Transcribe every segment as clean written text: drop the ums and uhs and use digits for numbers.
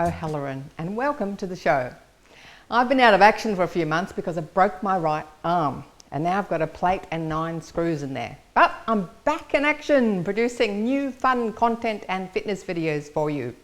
O'Halloran and welcome to the show. I've been out of action for a few months because I broke my right arm and now I've got a plate and 9 screws in there. But I'm back in action producing new fun content and fitness videos for you.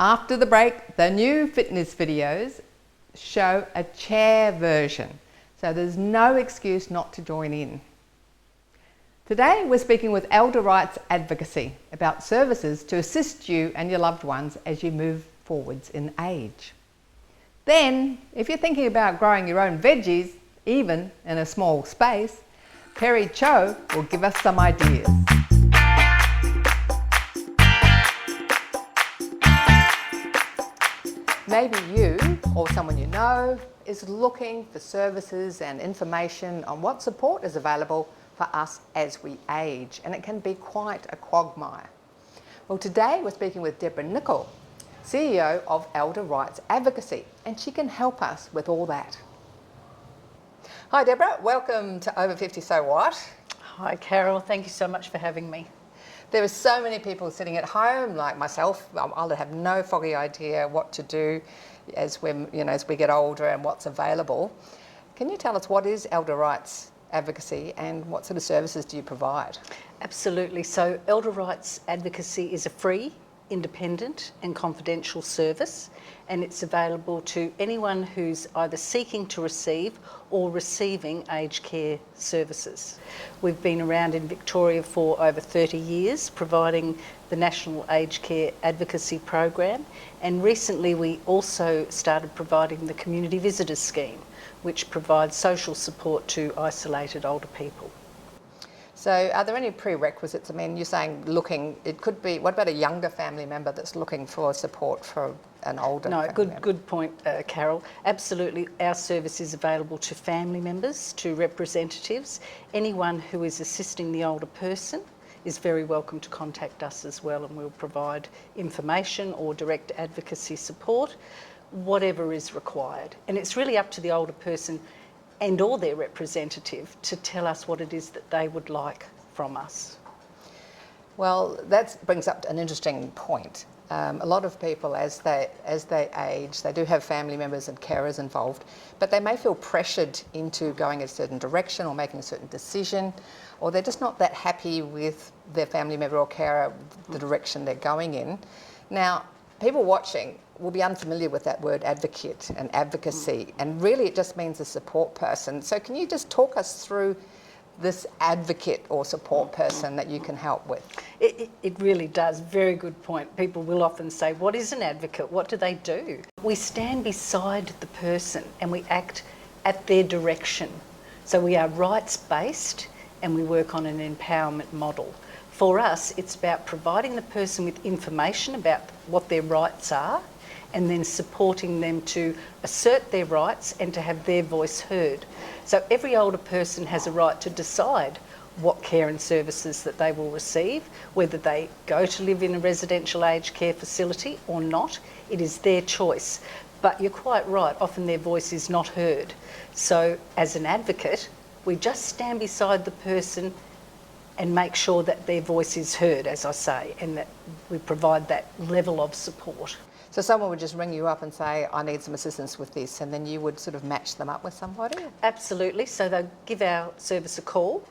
After the break, the new fitness videos show a chair version, so there's no excuse not to join in. Today we're speaking with Elder Rights Advocacy about services to assist you and your loved ones as you move forwards in age. Then, if you're thinking about growing your own veggies, even in a small space, Perry Cho will give us some ideas. Maybe you or someone you know is looking for services and information on what support is available for us as we age, and it can be quite a quagmire. Well, today we're speaking with Debra Nicholl, CEO of Elder Rights Advocacy, and she can help us with all that. Hi Debra, welcome to Over 50 So What? Hi Carol, thank you so much for having me. There are so many people sitting at home, like myself. I'll have no foggy idea what to do as we get older and what's available. Can you tell us what is Elder Rights Advocacy and what sort of services do you provide? Absolutely. So Elder Rights Advocacy is a free, independent and confidential service, and it's available to anyone who's either seeking to receive or receiving aged care services. We've been around in Victoria for over 30 years providing the National Aged Care Advocacy Program, and recently we also started providing the Community Visitors Scheme, which provides social support to isolated older people. So are there any prerequisites? I mean, you're saying it could be, what about a younger family member that's looking for support for an older family member? Good point, Carol. Absolutely, our service is available to family members, to representatives. Anyone who is assisting the older person is very welcome to contact us as well, and we'll provide information or direct advocacy support, whatever is required. And it's really up to the older person and or their representative to tell us what it is that they would like from us. Well, that brings up an interesting point. A lot of people, as they age, they do have family members and carers involved, but they may feel pressured into going a certain direction or making a certain decision, or they're just not that happy with their family member or carer, the direction they're going in. Now, people watching will be unfamiliar with that word advocate and advocacy, and really it just means a support person. So can you just talk us through this advocate or support person that you can help with? It really does. Very good point. People will often say, what is an advocate? What do they do? We stand beside the person and we act at their direction. So we are rights-based and we work on an empowerment model. For us, it's about providing the person with information about what their rights are and then supporting them to assert their rights and to have their voice heard. So every older person has a right to decide what care and services that they will receive, whether they go to live in a residential aged care facility or not. It is their choice. But you're quite right, often their voice is not heard. So as an advocate, we just stand beside the person and make sure that their voice is heard, as I say, and that we provide that level of support. So someone would just ring you up and say, I need some assistance with this, and then you would sort of match them up with somebody? Absolutely. So they'll give our service a call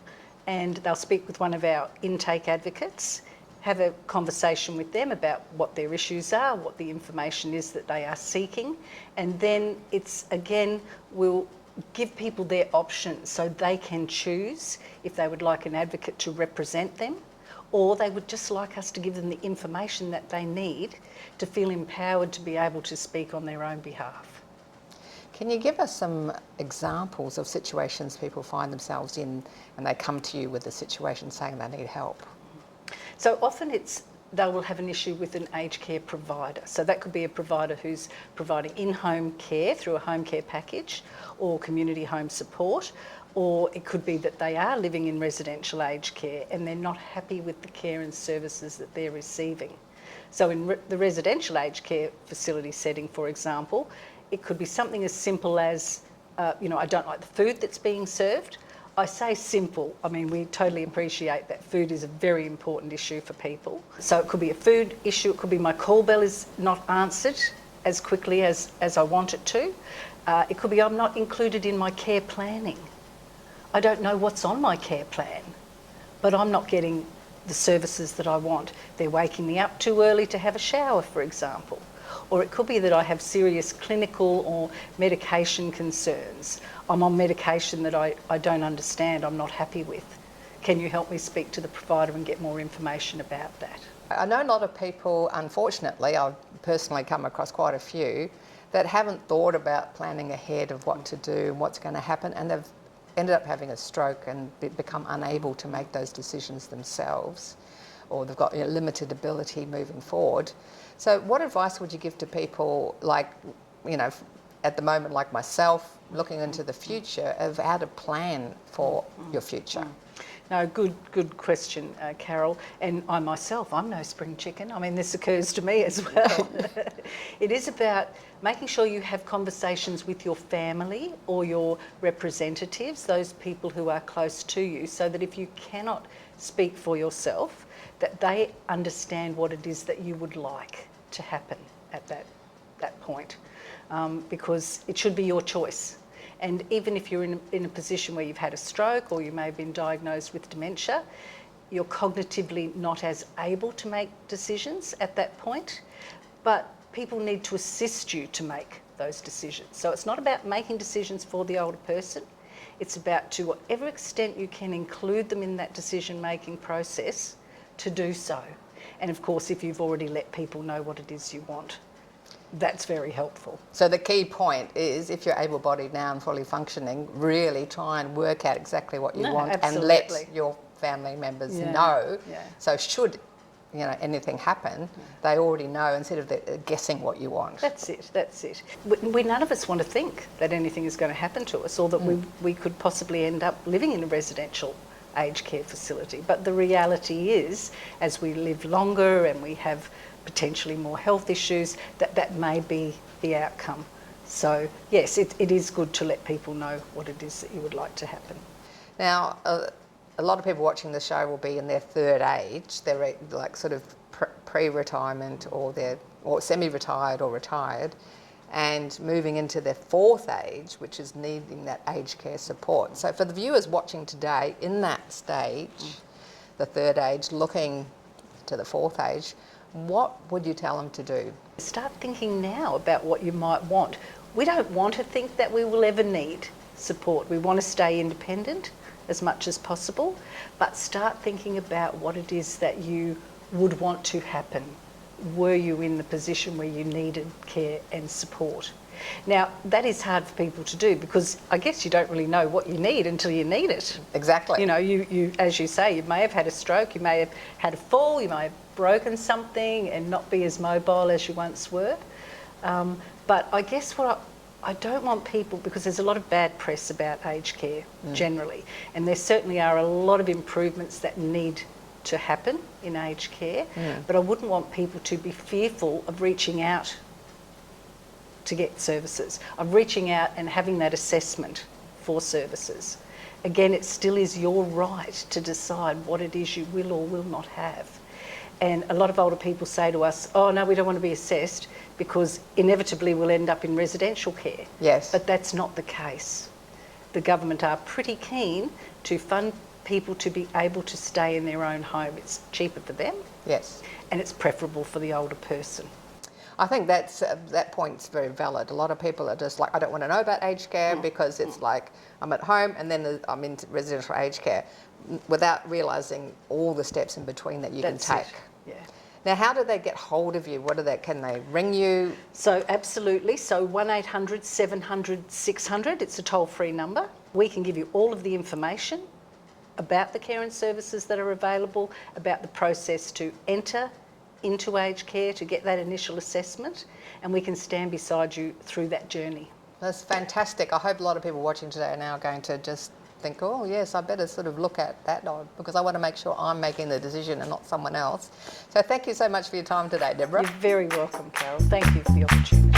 and they'll speak with one of our intake advocates, have a conversation with them about what their issues are, what the information is that they are seeking, and then we'll give people their options so they can choose if they would like an advocate to represent them, or they would just like us to give them the information that they need to feel empowered to be able to speak on their own behalf. Can you give us some examples of situations people find themselves in and they come to you with a situation saying they need help? So often they will have an issue with an aged care provider. So that could be a provider who's providing in-home care through a home care package or community home support, or it could be that they are living in residential aged care and they're not happy with the care and services that they're receiving. So in the residential aged care facility setting, for example, it could be something as simple as, I don't like the food that's being served. I say simple. I mean, we totally appreciate that food is a very important issue for people. So it could be a food issue, it could be my call bell is not answered as quickly as I want it to. It could be I'm not included in my care planning. I don't know what's on my care plan, but I'm not getting the services that I want. They're waking me up too early to have a shower, for example. Or it could be that I have serious clinical or medication concerns. I'm on medication that I don't understand, I'm not happy with. Can you help me speak to the provider and get more information about that? I know a lot of people, unfortunately, I've personally come across quite a few, that haven't thought about planning ahead of what to do and what's going to happen, and they've ended up having a stroke and become unable to make those decisions themselves, or they've got limited ability moving forward. So what advice would you give to people like, at the moment, like myself, looking into the future of how to plan for your future? No, good question, Carol. And I myself, I'm no spring chicken. I mean, this occurs to me as well. It is about making sure you have conversations with your family or your representatives, those people who are close to you, so that if you cannot speak for yourself, that they understand what it is that you would like to happen at that point. Because it should be your choice. And even if you're in a position where you've had a stroke or you may have been diagnosed with dementia, you're cognitively not as able to make decisions at that point, but people need to assist you to make those decisions. So it's not about making decisions for the older person, it's about to whatever extent you can include them in that decision-making process to do so. And of course, if you've already let people know what it is you want, that's very helpful. So the key point is, if you're able-bodied now and fully functioning, really try and work out exactly what you want absolutely. and let your family members know. Yeah. So should anything happen, they already know instead of guessing what you want. That's it. We none of us want to think that anything is going to happen to us, or that we could possibly end up living in a residential aged care facility. But the reality is, as we live longer and we have potentially more health issues, that may be the outcome. So yes, it is good to let people know what it is that you would like to happen. Now, a lot of people watching the show will be in their third age. They're like sort of pre-retirement, or semi-retired or retired, and moving into their fourth age, which is needing that aged care support. So for the viewers watching today in that stage, the third age, looking to the fourth age, what would you tell them to do? Start thinking now about what you might want. We don't want to think that we will ever need support. We want to stay independent as much as possible, but start thinking about what it is that you would want to happen were you in the position where you needed care and support. Now, that is hard for people to do, because I guess you don't really know what you need until you need it. Exactly. You as you say, you may have had a stroke, you may have had a fall, you may have broken something and not be as mobile as you once were. But I guess I don't want people, because there's a lot of bad press about aged care generally, and there certainly are a lot of improvements that need to happen in aged care, but I wouldn't want people to be fearful of reaching out to get services, of reaching out and having that assessment for services. Again, it still is your right to decide what it is you will or will not have. And a lot of older people say to us, oh no, we don't want to be assessed because inevitably we'll end up in residential care. Yes. But that's not the case. The government are pretty keen to fund people to be able to stay in their own home. It's cheaper for them. Yes. And it's preferable for the older person. I think that point's very valid. A lot of people are just like, I don't want to know about aged care because it's like I'm at home and then I'm in residential aged care, without realising all the steps in between that you can take. Yeah. Now, how do they get hold of you? Can they ring you? So absolutely. So 1800 700 600. It's a toll-free number. We can give you all of the information about the care and services that are available, about the process to enter into aged care, to get that initial assessment, and we can stand beside you through that journey. That's fantastic. I hope a lot of people watching today are now going to just think, oh yes, I better sort of look at that, because I want to make sure I'm making the decision and not someone else. So thank you so much for your time today, Debra. You're very welcome, Carol. Thank you for the opportunity.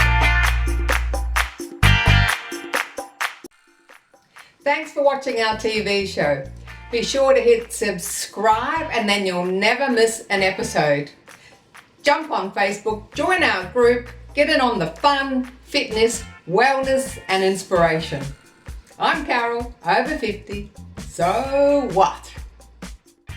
Thanks for watching our TV show. Be sure to hit subscribe and then you'll never miss an episode. Jump on Facebook, join our group, get in on the fun, fitness, wellness and inspiration. I'm Carol, over 50. So what?